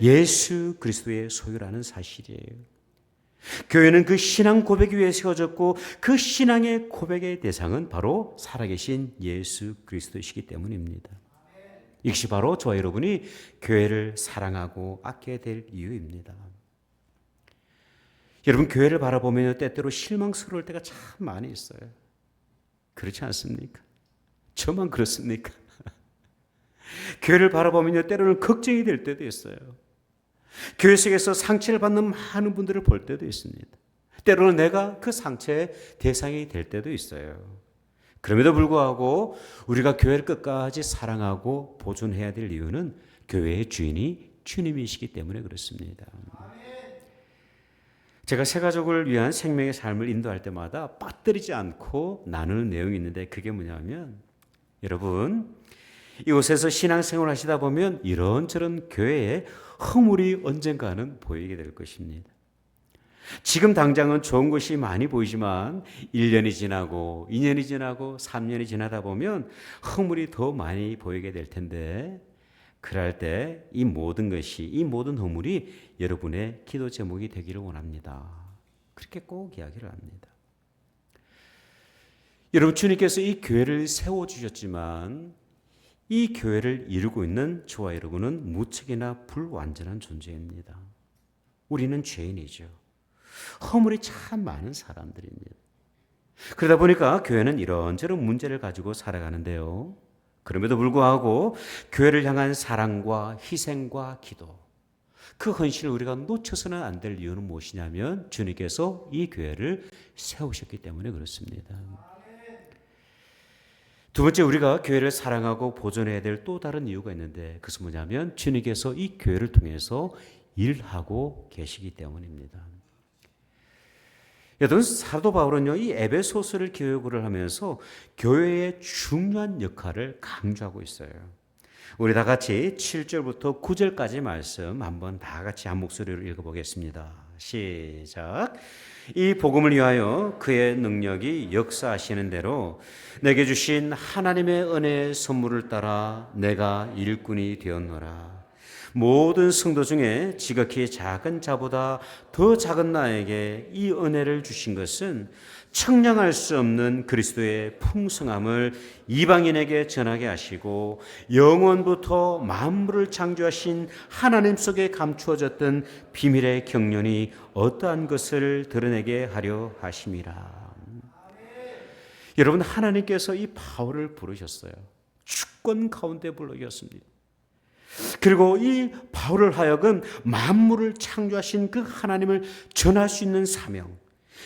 예수 그리스도의 소유라는 사실이에요. 교회는 그 신앙 고백 위에 세워졌고 그 신앙의 고백의 대상은 바로 살아계신 예수 그리스도이시기 때문입니다. 이것이 바로 저와 여러분이 교회를 사랑하고 아껴야 될 이유입니다. 여러분, 교회를 바라보면 때때로 실망스러울 때가 참 많이 있어요. 그렇지 않습니까? 저만 그렇습니까? 교회를 바라보면 때로는 걱정이 될 때도 있어요. 교회 속에서 상처를 받는 많은 분들을 볼 때도 있습니다. 때로는 내가 그 상처의 대상이 될 때도 있어요. 그럼에도 불구하고 우리가 교회를 끝까지 사랑하고 보존해야 될 이유는 교회의 주인이 주님이시기 때문에 그렇습니다. 제가 새 가족을 위한 생명의 삶을 인도할 때마다 빠뜨리지 않고 나누는 내용이 있는데 그게 뭐냐면, 여러분, 이곳에서 신앙생활을 하시다 보면 이런저런 교회에 허물이 언젠가는 보이게 될 것입니다. 지금 당장은 좋은 것이 많이 보이지만 1년이 지나고 2년이 지나고 3년이 지나다 보면 허물이 더 많이 보이게 될 텐데, 그럴 때 이 모든 것이, 이 모든 허물이 여러분의 기도 제목이 되기를 원합니다. 그렇게 꼭 이야기를 합니다. 여러분, 주님께서 이 교회를 세워주셨지만 이 교회를 이루고 있는 저와 여러분은 무척이나 불완전한 존재입니다. 우리는 죄인이죠. 허물이 참 많은 사람들입니다. 그러다 보니까 교회는 이런저런 문제를 가지고 살아가는데요. 그럼에도 불구하고 교회를 향한 사랑과 희생과 기도, 그 헌신을 우리가 놓쳐서는 안 될 이유는 무엇이냐면 주님께서 이 교회를 세우셨기 때문에 그렇습니다. 두 번째, 우리가 교회를 사랑하고 보존해야 될 또 다른 이유가 있는데 그것은 뭐냐면 주님께서 이 교회를 통해서 일하고 계시기 때문입니다. 여러분, 사도 바울은요, 이 에베소서를 기록을 하면서 교회의 중요한 역할을 강조하고 있어요. 우리 다 같이 7절부터 9절까지 말씀 한번 다 같이 한 목소리로 읽어보겠습니다. 시작. 이 복음을 위하여 그의 능력이 역사하시는 대로 내게 주신 하나님의 은혜의 선물을 따라 내가 일꾼이 되었노라. 모든 성도 중에 지극히 작은 자보다 더 작은 나에게 이 은혜를 주신 것은 청량할 수 없는 그리스도의 풍성함을 이방인에게 전하게 하시고 영원부터 만물을 창조하신 하나님 속에 감추어졌던 비밀의 경륜이 어떠한 것을 드러내게 하려 하심이라. 여러분, 하나님께서 이 바울을 부르셨어요. 주권 가운데 불러주셨습니다. 그리고 이 바울을 하여금 만물을 창조하신 그 하나님을 전할 수 있는 사명,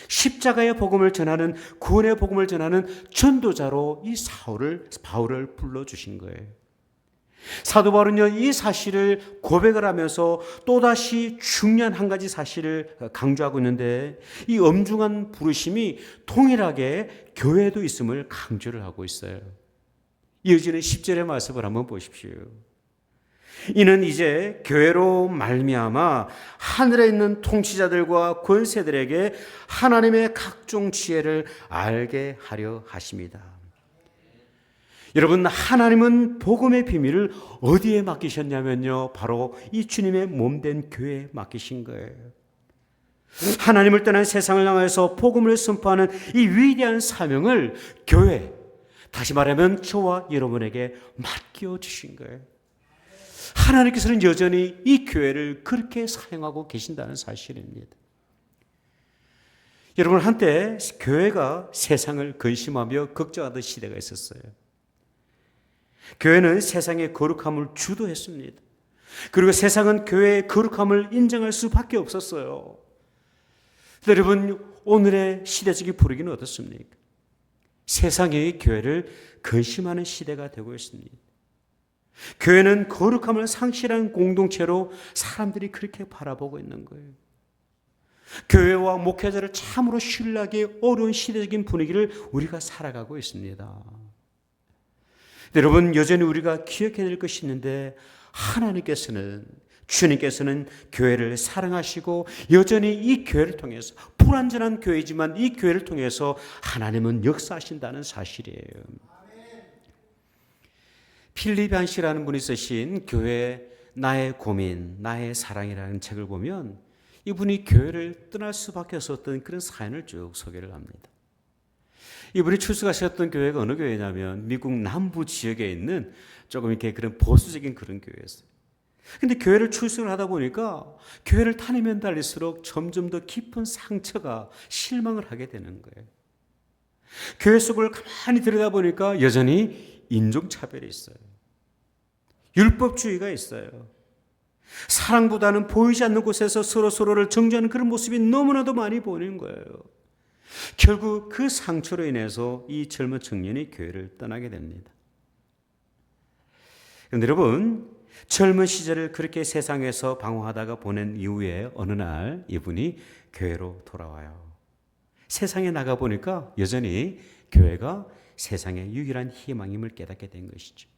십자가의 복음을 전하는, 구원의 복음을 전하는 전도자로 이 바울을 불러주신 거예요. 사도 바울은요, 이 사실을 고백을 하면서 또다시 중요한 한 가지 사실을 강조하고 있는데 이 엄중한 부르심이 동일하게 교회에도 있음을 강조를 하고 있어요. 이어지는 10절의 말씀을 한번 보십시오. 이는 이제 교회로 말미암아 하늘에 있는 통치자들과 권세들에게 하나님의 각종 지혜를 알게 하려 하십니다. 여러분, 하나님은 복음의 비밀을 어디에 맡기셨냐면요, 바로 이 주님의 몸된 교회에 맡기신 거예요. 하나님을 떠난 세상을 향해서 복음을 선포하는 이 위대한 사명을 교회, 다시 말하면 저와 여러분에게 맡겨주신 거예요. 하나님께서는 여전히 이 교회를 그렇게 사용하고 계신다는 사실입니다. 여러분, 한때 교회가 세상을 근심하며 걱정하던 시대가 있었어요. 교회는 세상의 거룩함을 주도했습니다. 그리고 세상은 교회의 거룩함을 인정할 수밖에 없었어요. 여러분, 오늘의 시대적인 분위기는 어떻습니까? 세상이 교회를 근심하는 시대가 되고 있습니다. 교회는 거룩함을 상실한 공동체로 사람들이 그렇게 바라보고 있는 거예요. 교회와 목회자를 참으로 신뢰하기 어려운 시대적인 분위기를 우리가 살아가고 있습니다. 여러분, 여전히 우리가 기억해야 될 것이 있는데 하나님께서는, 주님께서는 교회를 사랑하시고 여전히 이 교회를 통해서, 불완전한 교회지만 이 교회를 통해서 하나님은 역사하신다는 사실이에요. 필립 한시라는 분이 쓰신 교회 나의 고민, 나의 사랑이라는 책을 보면 이분이 교회를 떠날 수밖에 없었던 그런 사연을 쭉 소개를 합니다. 이분이 출석하셨던 교회가 어느 교회냐면 미국 남부 지역에 있는 조금 이렇게 그런 보수적인 그런 교회였어요. 근데 교회를 출석을 하다 보니까 교회를 다니면 다닐수록 점점 더 깊은 상처가, 실망을 하게 되는 거예요. 교회 속을 가만히 들여다보니까 여전히 인종차별이 있어요. 율법주의가 있어요. 사랑보다는 보이지 않는 곳에서 서로를 정죄하는 그런 모습이 너무나도 많이 보이는 거예요. 결국 그 상처로 인해서 이 젊은 청년이 교회를 떠나게 됩니다. 그런데 여러분, 젊은 시절을 그렇게 세상에서 방황하다가 보낸 이후에 어느 날 이분이 교회로 돌아와요. 세상에 나가보니까 여전히 교회가 세상의 유일한 희망임을 깨닫게 된 것이죠.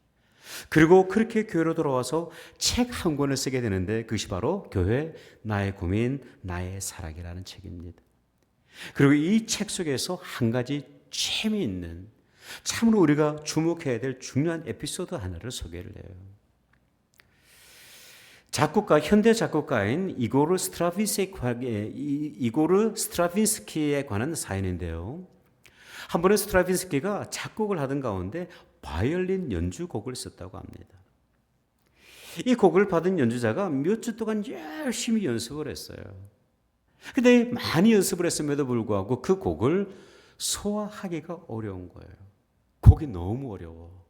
그리고 그렇게 교회로 돌아와서 책 한 권을 쓰게 되는데 그것이 바로 교회 나의 고민 나의 사랑이라는 책입니다. 그리고 이 책 속에서 한 가지 재미있는, 참으로 우리가 주목해야 될 중요한 에피소드 하나를 소개를 해요. 작곡가, 현대 작곡가인 이고르 스트라빈스키에 관한 사연인데요. 한 번은 스트라빈스키가 작곡을 하던 가운데 바이올린 연주곡을 썼다고 합니다. 이 곡을 받은 연주자가 몇 주 동안 열심히 연습을 했어요. 근데 많이 연습을 했음에도 불구하고 그 곡을 소화하기가 어려운 거예요. 곡이 너무 어려워.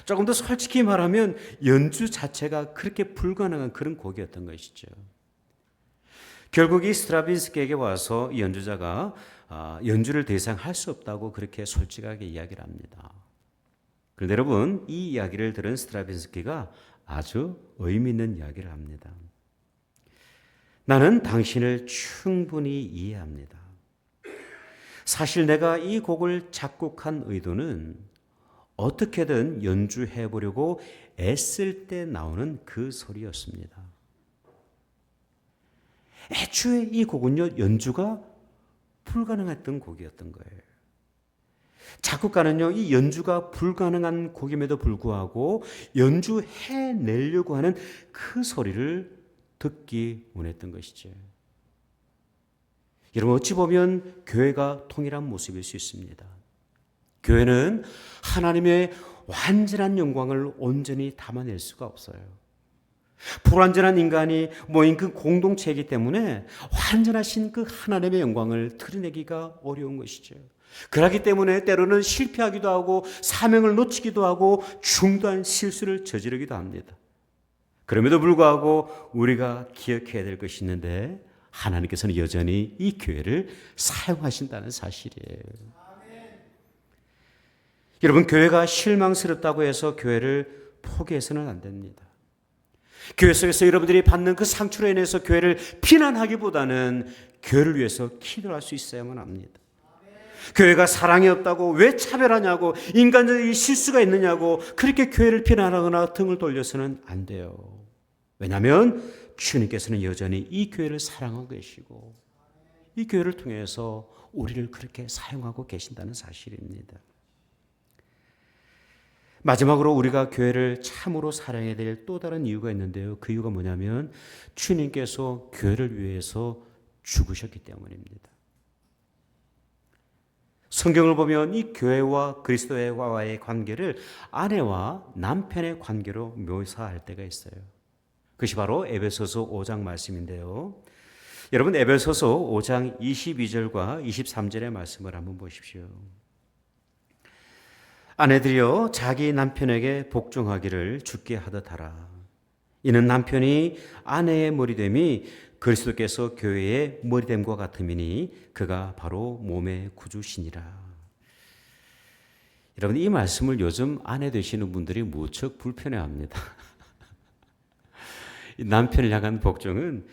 조금 더 솔직히 말하면 연주 자체가 그렇게 불가능한 그런 곡이었던 것이죠. 결국 이 스트라빈스키에게 와서 이 연주자가 연주를 더 이상 할 수 없다고 그렇게 솔직하게 이야기를 합니다. 그런데 여러분, 이 이야기를 들은 스트라빈스키가 아주 의미 있는 이야기를 합니다. 나는 당신을 충분히 이해합니다. 사실 내가 이 곡을 작곡한 의도는 어떻게든 연주해 보려고 애쓸 때 나오는 그 소리였습니다. 애초에 이 곡은요, 연주가 불가능했던 곡이었던 거예요. 작곡가는요, 이 연주가 불가능한 곡임에도 불구하고 연주해내려고 하는 그 소리를 듣기 원했던 것이죠. 여러분, 어찌 보면 교회가 동일한 모습일 수 있습니다. 교회는 하나님의 완전한 영광을 온전히 담아낼 수가 없어요. 불완전한 인간이 모인 그 공동체이기 때문에 완전하신 그 하나님의 영광을 드러내기가 어려운 것이죠. 그렇기 때문에 때로는 실패하기도 하고 사명을 놓치기도 하고 중도한 실수를 저지르기도 합니다. 그럼에도 불구하고 우리가 기억해야 될 것이 있는데 하나님께서는 여전히 이 교회를 사용하신다는 사실이에요. 여러분, 교회가 실망스럽다고 해서 교회를 포기해서는 안 됩니다. 교회 속에서 여러분들이 받는 그 상처로 인해서 교회를 비난하기보다는 교회를 위해서 기도할 수 있어야만 합니다. 교회가 사랑이 없다고 왜 차별하냐고 인간적인 실수가 있느냐고 그렇게 교회를 비난하거나 등을 돌려서는 안 돼요. 왜냐하면 주님께서는 여전히 이 교회를 사랑하고 계시고 이 교회를 통해서 우리를 그렇게 사용하고 계신다는 사실입니다. 마지막으로 우리가 교회를 참으로 사랑해야 될 또 다른 이유가 있는데요. 그 이유가 뭐냐면 주님께서 교회를 위해서 죽으셨기 때문입니다. 성경을 보면 이 교회와 그리스도와의 관계를 아내와 남편의 관계로 묘사할 때가 있어요. 그것이 바로 에베소서 5장 말씀인데요. 여러분, 에베소서 5장 22절과 23절의 말씀을 한번 보십시오. 아내들이여 자기 남편에게 복종하기를 주께 하듯 하라. 이는 남편이 아내의 머리됨이 그리스도께서 교회의 머리됨과 같음이니 그가 바로 몸의 구주시니라. 여러분, 이 말씀을 요즘 아내 되시는 분들이 무척 불편해합니다. 남편을 향한 복종은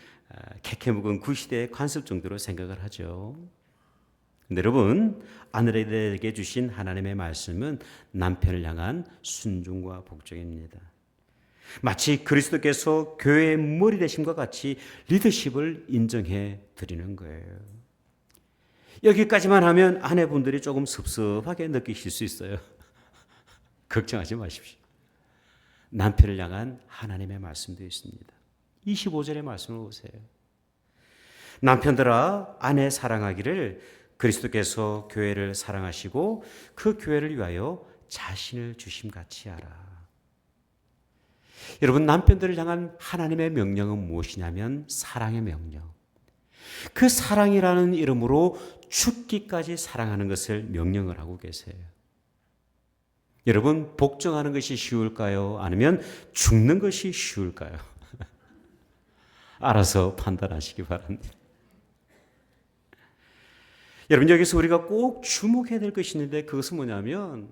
캐캐묵은 구시대의 관습 정도로 생각을 하죠. 근데 여러분, 아내들에게 주신 하나님의 말씀은 남편을 향한 순종과 복종입니다. 마치 그리스도께서 교회의 머리 되심과 같이 리더십을 인정해 드리는 거예요. 여기까지만 하면 아내분들이 조금 섭섭하게 느끼실 수 있어요. 걱정하지 마십시오. 남편을 향한 하나님의 말씀도 있습니다. 25절의 말씀을 보세요. 남편들아 아내 사랑하기를 그리스도께서 교회를 사랑하시고 그 교회를 위하여 자신을 주심같이 하라. 여러분, 남편들을 향한 하나님의 명령은 무엇이냐면 사랑의 명령. 그 사랑이라는 이름으로 죽기까지 사랑하는 것을 명령을 하고 계세요. 여러분, 복종하는 것이 쉬울까요? 아니면 죽는 것이 쉬울까요? 알아서 판단하시기 바랍니다. 여러분, 여기서 우리가 꼭 주목해야 될 것이 있는데 그것은 뭐냐면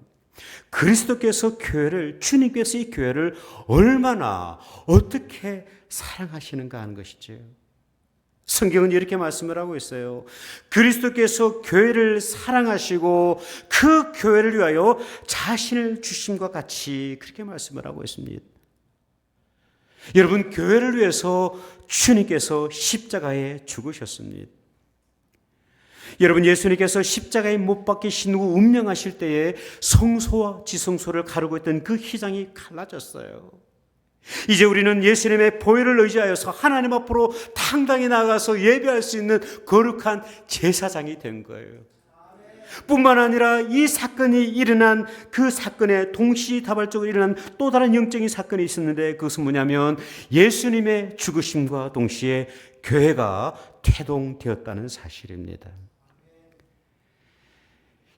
그리스도께서 교회를, 주님께서 이 교회를 얼마나 어떻게 사랑하시는가 하는 것이죠. 성경은 이렇게 말씀을 하고 있어요. 그리스도께서 교회를 사랑하시고 그 교회를 위하여 자신을 주심과 같이 그렇게 말씀을 하고 있습니다. 여러분, 교회를 위해서 주님께서 십자가에 죽으셨습니다. 여러분, 예수님께서 십자가에 못 박히신 후 운명하실 때에 성소와 지성소를 가르고 있던 그 휘장이 갈라졌어요. 이제 우리는 예수님의 보혈을 의지하여서 하나님 앞으로 당당히 나아가서 예배할 수 있는 거룩한 제사장이 된 거예요. 뿐만 아니라 이 사건이 일어난 그 사건에 동시다발적으로 일어난 또 다른 영적인 사건이 있었는데 그것은 뭐냐면 예수님의 죽으심과 동시에 교회가 태동되었다는 사실입니다.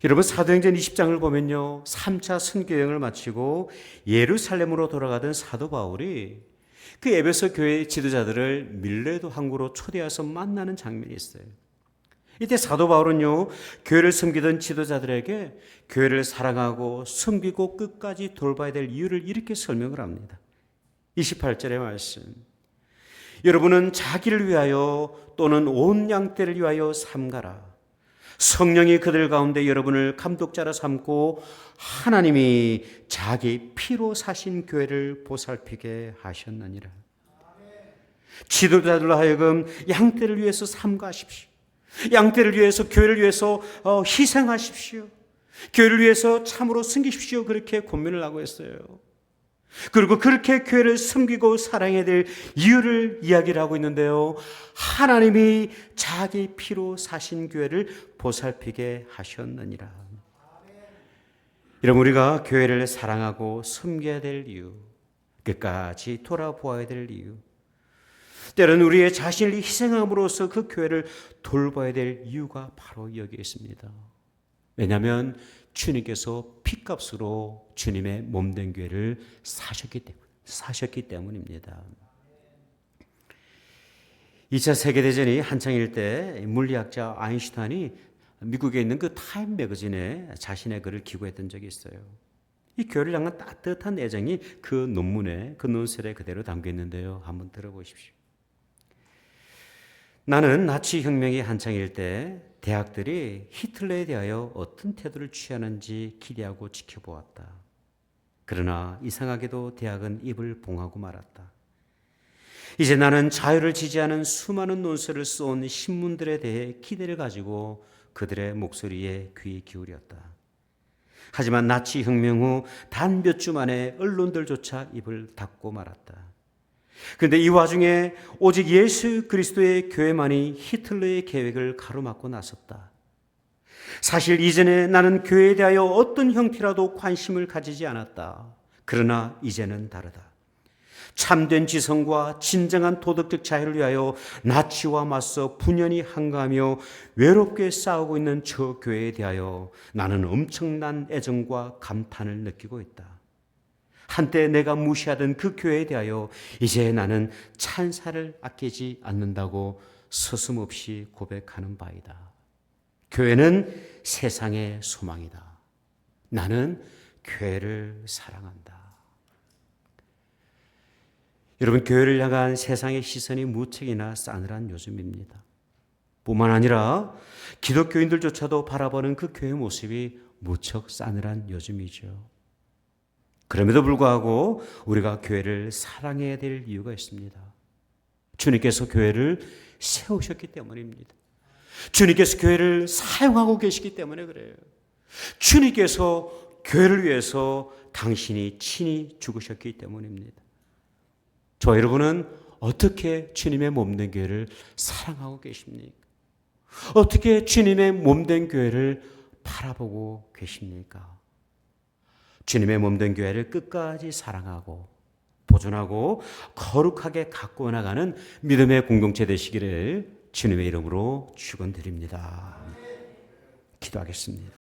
여러분 사도행전 20장을 보면요, 3차 선교 여행을 마치고 예루살렘으로 돌아가던 사도 바울이 그 에베소 교회 지도자들을 밀레도 항구로 초대해서 만나는 장면이 있어요. 이때 사도 바울은요, 교회를 섬기던 지도자들에게 교회를 사랑하고 섬기고 끝까지 돌봐야 될 이유를 이렇게 설명을 합니다. 28절의 말씀. 여러분은 자기를 위하여 또는 온 양떼를 위하여 삼가라. 성령이 그들 가운데 여러분을 감독자로 삼고 하나님이 자기 피로 사신 교회를 보살피게 하셨느니라. 지도자들로 하여금 양떼를 위해서 삼가하십시오. 양떼를 위해서, 교회를 위해서 희생하십시오. 교회를 위해서 참으로 섬기십시오. 그렇게 권면을 하고 있어요. 그리고 그렇게 교회를 섬기고 사랑해야 될 이유를 이야기를 하고 있는데요, 하나님이 자기 피로 사신 교회를 보살피게 하셨느니라. 여러분, 우리가 교회를 사랑하고 섬겨야 될 이유, 끝까지 돌아보아야 될 이유, 때로는 우리의 자신을 희생함으로써 그 교회를 돌봐야 될 이유가 바로 여기에 있습니다. 왜냐하면 주님께서 피값으로 주님의 몸된 교회를 사셨기 때문입니다. 2차 세계대전이 한창일 때 물리학자 아인슈타인이 미국에 있는 그 타임 매거진에 자신의 글을 기고했던 적이 있어요. 이 교회를 향한 따뜻한 애정이 그 논문에, 그 논설에 그대로 담겨 있는데요. 한번 들어보십시오. 나는 나치 혁명이 한창일 때 대학들이 히틀러에 대하여 어떤 태도를 취하는지 기대하고 지켜보았다. 그러나 이상하게도 대학은 입을 봉하고 말았다. 이제 나는 자유를 지지하는 수많은 논설을 쏜 신문들에 대해 기대를 가지고 그들의 목소리에 귀 기울였다. 하지만 나치 혁명 후 단 몇 주 만에 언론들조차 입을 닫고 말았다. 그런데 이 와중에 오직 예수 그리스도의 교회만이 히틀러의 계획을 가로막고 나섰다. 사실 이전에 나는 교회에 대하여 어떤 형태라도 관심을 가지지 않았다. 그러나 이제는 다르다. 참된 지성과 진정한 도덕적 자유를 위하여 나치와 맞서 분연히 한가하며 외롭게 싸우고 있는 저 교회에 대하여 나는 엄청난 애정과 감탄을 느끼고 있다. 한때 내가 무시하던 그 교회에 대하여 이제 나는 찬사를 아끼지 않는다고 서슴없이 고백하는 바이다. 교회는 세상의 소망이다. 나는 교회를 사랑한다. 여러분, 교회를 향한 세상의 시선이 무척이나 싸늘한 요즘입니다. 뿐만 아니라 기독교인들조차도 바라보는 그 교회 모습이 무척 싸늘한 요즘이죠. 그럼에도 불구하고 우리가 교회를 사랑해야 될 이유가 있습니다. 주님께서 교회를 세우셨기 때문입니다. 주님께서 교회를 사용하고 계시기 때문에 그래요. 주님께서 교회를 위해서 당신이 친히 죽으셨기 때문입니다. 저 여러분은 어떻게 주님의 몸된 교회를 사랑하고 계십니까? 어떻게 주님의 몸된 교회를 바라보고 계십니까? 주님의 몸된 교회를 끝까지 사랑하고 보존하고 거룩하게 갖고 나가는 믿음의 공동체 되시기를 주님의 이름으로 축원드립니다. 기도하겠습니다.